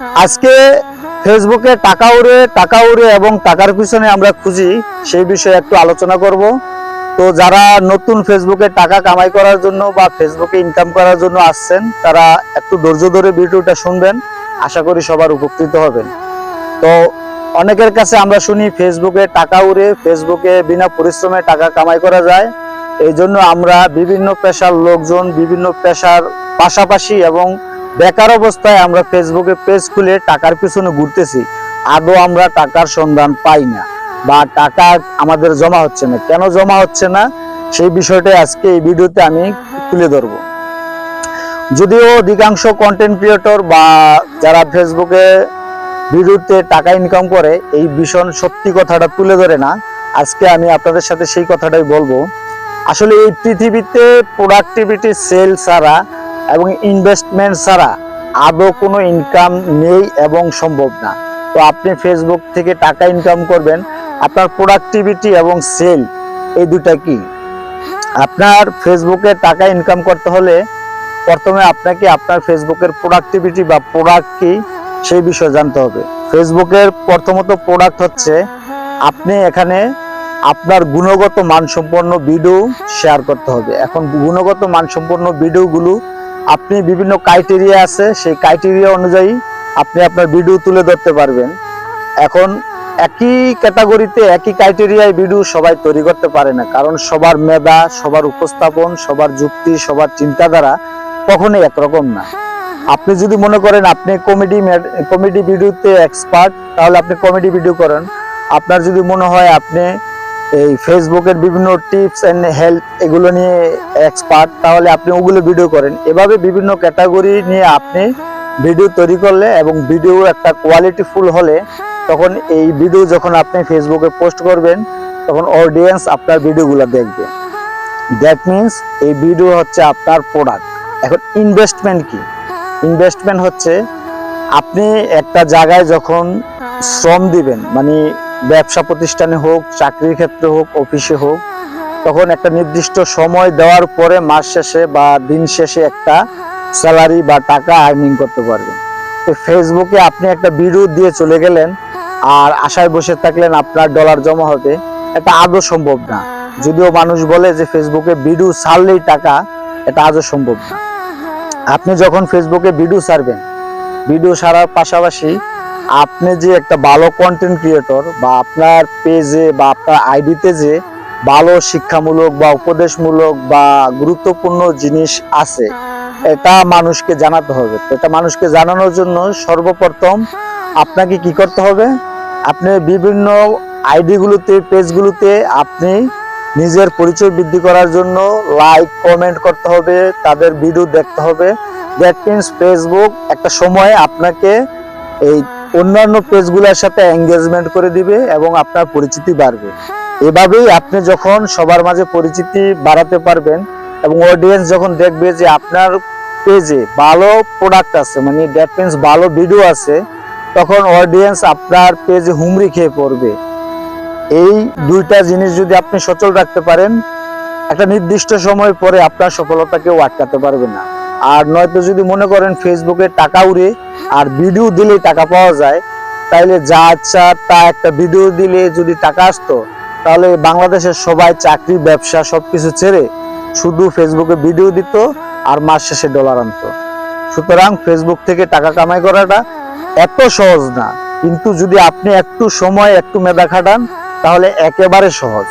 আজকে ফেসবুকে টাকা উড়ে এবং টাকার পিছনে আমরা খুঁজি, সেই বিষয়ে একটু আলোচনা করব। তো যারা নতুন ফেসবুকে টাকা কামাই করার জন্য বা ফেসবুকে ইনকাম করার জন্য আসছেন, তারা একটু ধৈর্য ধরে ভিডিওটা শুনবেন, আশা করি সবার উপকৃত হবেন। তো অনেকের কাছে আমরা শুনি ফেসবুকে টাকা উড়ে, ফেসবুকে বিনা পরিশ্রমে টাকা কামাই করা যায়। এই জন্য আমরা বিভিন্ন পেশার লোকজন, বিভিন্ন পেশার পাশাপাশি এবং বেকার অবস্থায় আমরা ফেসবুকে পেজ খুলে টাকার পিছনে ঘুরতেছি। আদৌ আমরা টাকার সন্ধান পাই না বা টাকা আমাদের জমা হচ্ছে না। কেন জমা হচ্ছে না, সেই বিষয়টাই আজকে এই ভিডিওতে আমি তুলে ধরবো। যদিও অধিকাংশ কন্টেন্ট ক্রিয়েটর বা যারা ফেসবুকে ভিডিওতে টাকা ইনকাম করে এই ভীষণ সত্যি কথাটা তুলে ধরে না, আজকে আমি আপনাদের সাথে সেই কথাটাই বলবো। আসলে এই পৃথিবীতে প্রোডাক্টিভিটি সেল ছাড়া এবং ইনভেস্টমেন্ট ছাড়া আদৌ কোনো ইনকাম নেই এবং সম্ভব না। তো আপনি ফেসবুক থেকে টাকা ইনকাম করবেন, আপনার প্রোডাক্টিভিটি এবং সেল এই দুটা কি? আপনার ফেসবুকে টাকা ইনকাম করতে হলে প্রথমে আপনাকে আপনার ফেসবুকের প্রোডাক্টিভিটি বা প্রোডাক্ট কি সেই বিষয়ে জানতে হবে। ফেসবুকের প্রথমত প্রোডাক্ট হচ্ছে আপনি এখানে আপনার গুণগত মানসম্পন্ন ভিডিও শেয়ার করতে হবে। এখন গুণগত মানসম্পন্ন ভিডিওগুলো আপনি বিভিন্ন ক্রাইটেরিয়া আছে, সেই ক্রাইটেরিয়া অনুযায়ী আপনি আপনার ভিডিও তুলে ধরতে পারবেন। এখন একই ক্যাটাগরিতে একই ক্রাইটেরিয়ায় ভিডিও সবাই তৈরি করতে পারে না, কারণ সবার মেধা, সবার উপস্থাপন, সবার যুক্তি, সবার চিন্তাধারা কখনোই একরকম না। আপনি যদি মনে করেন আপনি কমেডি ভিডিওতে এক্সপার্ট, তাহলে আপনি কমেডি ভিডিও করেন। আপনার যদি মনে হয় আপনি এই ফেসবুকের বিভিন্ন টিপস এন্ড হেল্প এগুলো নিয়ে এক্সপার্ট, তাহলে আপনি ওগুলো ভিডিও করেন। এভাবে বিভিন্ন ক্যাটাগরি নিয়ে আপনি ভিডিও তৈরি করলে এবং ভিডিও একটা কোয়ালিটিফুল হলে, তখন এই ভিডিও যখন আপনি ফেসবুকে পোস্ট করবেন, তখন অডিয়েন্স আপনার ভিডিওগুলো দেখবে। দ্যাট মিনস এই ভিডিও হচ্ছে আপনার প্রোডাক্ট। এখন ইনভেস্টমেন্ট কি? ইনভেস্টমেন্ট হচ্ছে আপনি একটা জায়গায় যখন শ্রম দিবেন, মানে ব্যবসা প্রতিষ্ঠানে হোক, চাকরির ক্ষেত্রে হোক, অফিসে হোক, তখন একটা নির্দিষ্ট সময় দেওয়ার পরে মাস শেষে বা দিন শেষে একটা স্যালারি বা টাকা আর্নিং করতে পারবেন। তো ফেসবুকে আপনি একটা ভিডিও দিয়ে চলে গেলেন আর আশায় বসে থাকলেন আপনার ডলার জমা হবে, এটা আদৌ সম্ভব না। যদিও মানুষ বলে যে ফেসবুকে ভিডিও ছাড়লেই টাকা, এটা আদৌ সম্ভব না। আপনি যখন ফেসবুকে ভিডিও ছাড়বেন, ভিডিও ছাড়ার পাশাপাশি আপনি যে একটা ভালো কন্টেন্ট ক্রিয়েটর বা আপনার পেজে বা আপনার আইডিতে যে ভালো শিক্ষামূলক বা উপদেশমূলক বা গুরুত্বপূর্ণ জিনিস আছে, এটা মানুষকে জানাতে হবে। তো এটা মানুষকে জানানোর জন্য সর্বপ্রথম আপনাকে কি করতে হবে? আপনি বিভিন্ন আইডিগুলোতে, পেজগুলোতে আপনি নিজের পরিচয় বৃদ্ধি করার জন্য লাইক, কমেন্ট করতে হবে, তাদের ভিডিও দেখতে হবে। দ্যাট মিনস ফেসবুক একটা সময় আপনাকে এই অন্যান্য পেজগুলোর সাথে এঙ্গেজমেন্ট করে দিবে এবং আপনার পরিচিতি বাড়বে। এভাবেই আপনি যখন সবার মাঝে পরিচিতি বাড়াতে পারবেন এবং অডিয়েন্স যখন দেখবে যে আপনার পেজে ভালো প্রোডাক্ট আছে, মানে দ্যাট মিনস ভালো ভিডিও আছে, তখন অডিয়েন্স আপনার পেজে হুমড়ি খেয়ে পড়বে। এই দুইটা জিনিস যদি আপনি সচল রাখতে পারেন, একটা নির্দিষ্ট সময় পরে আপনার সফলতা কেউ আটকাতে পারবে না। আর নয়তো যদি মনে করেন ফেসবুকে টাকা উড়ে আর ভিডিও দিলেই টাকা পাওয়া যায়, তাইলে যা আচ্ছা তা একটা ভিডিও দিলে যদি টাকা আসতো, তাহলে বাংলাদেশের সবাই চাকরি, ব্যবসা সবকিছু ছেড়ে শুধু ফেসবুকে ভিডিও দিত আর মাস শেষে ডলার আনতো। সুতরাং ফেসবুক থেকে টাকা কামাই করাটা এত সহজ না, কিন্তু যদি আপনি একটু সময়, একটু মেধা খাটান, তাহলে একেবারে সহজ।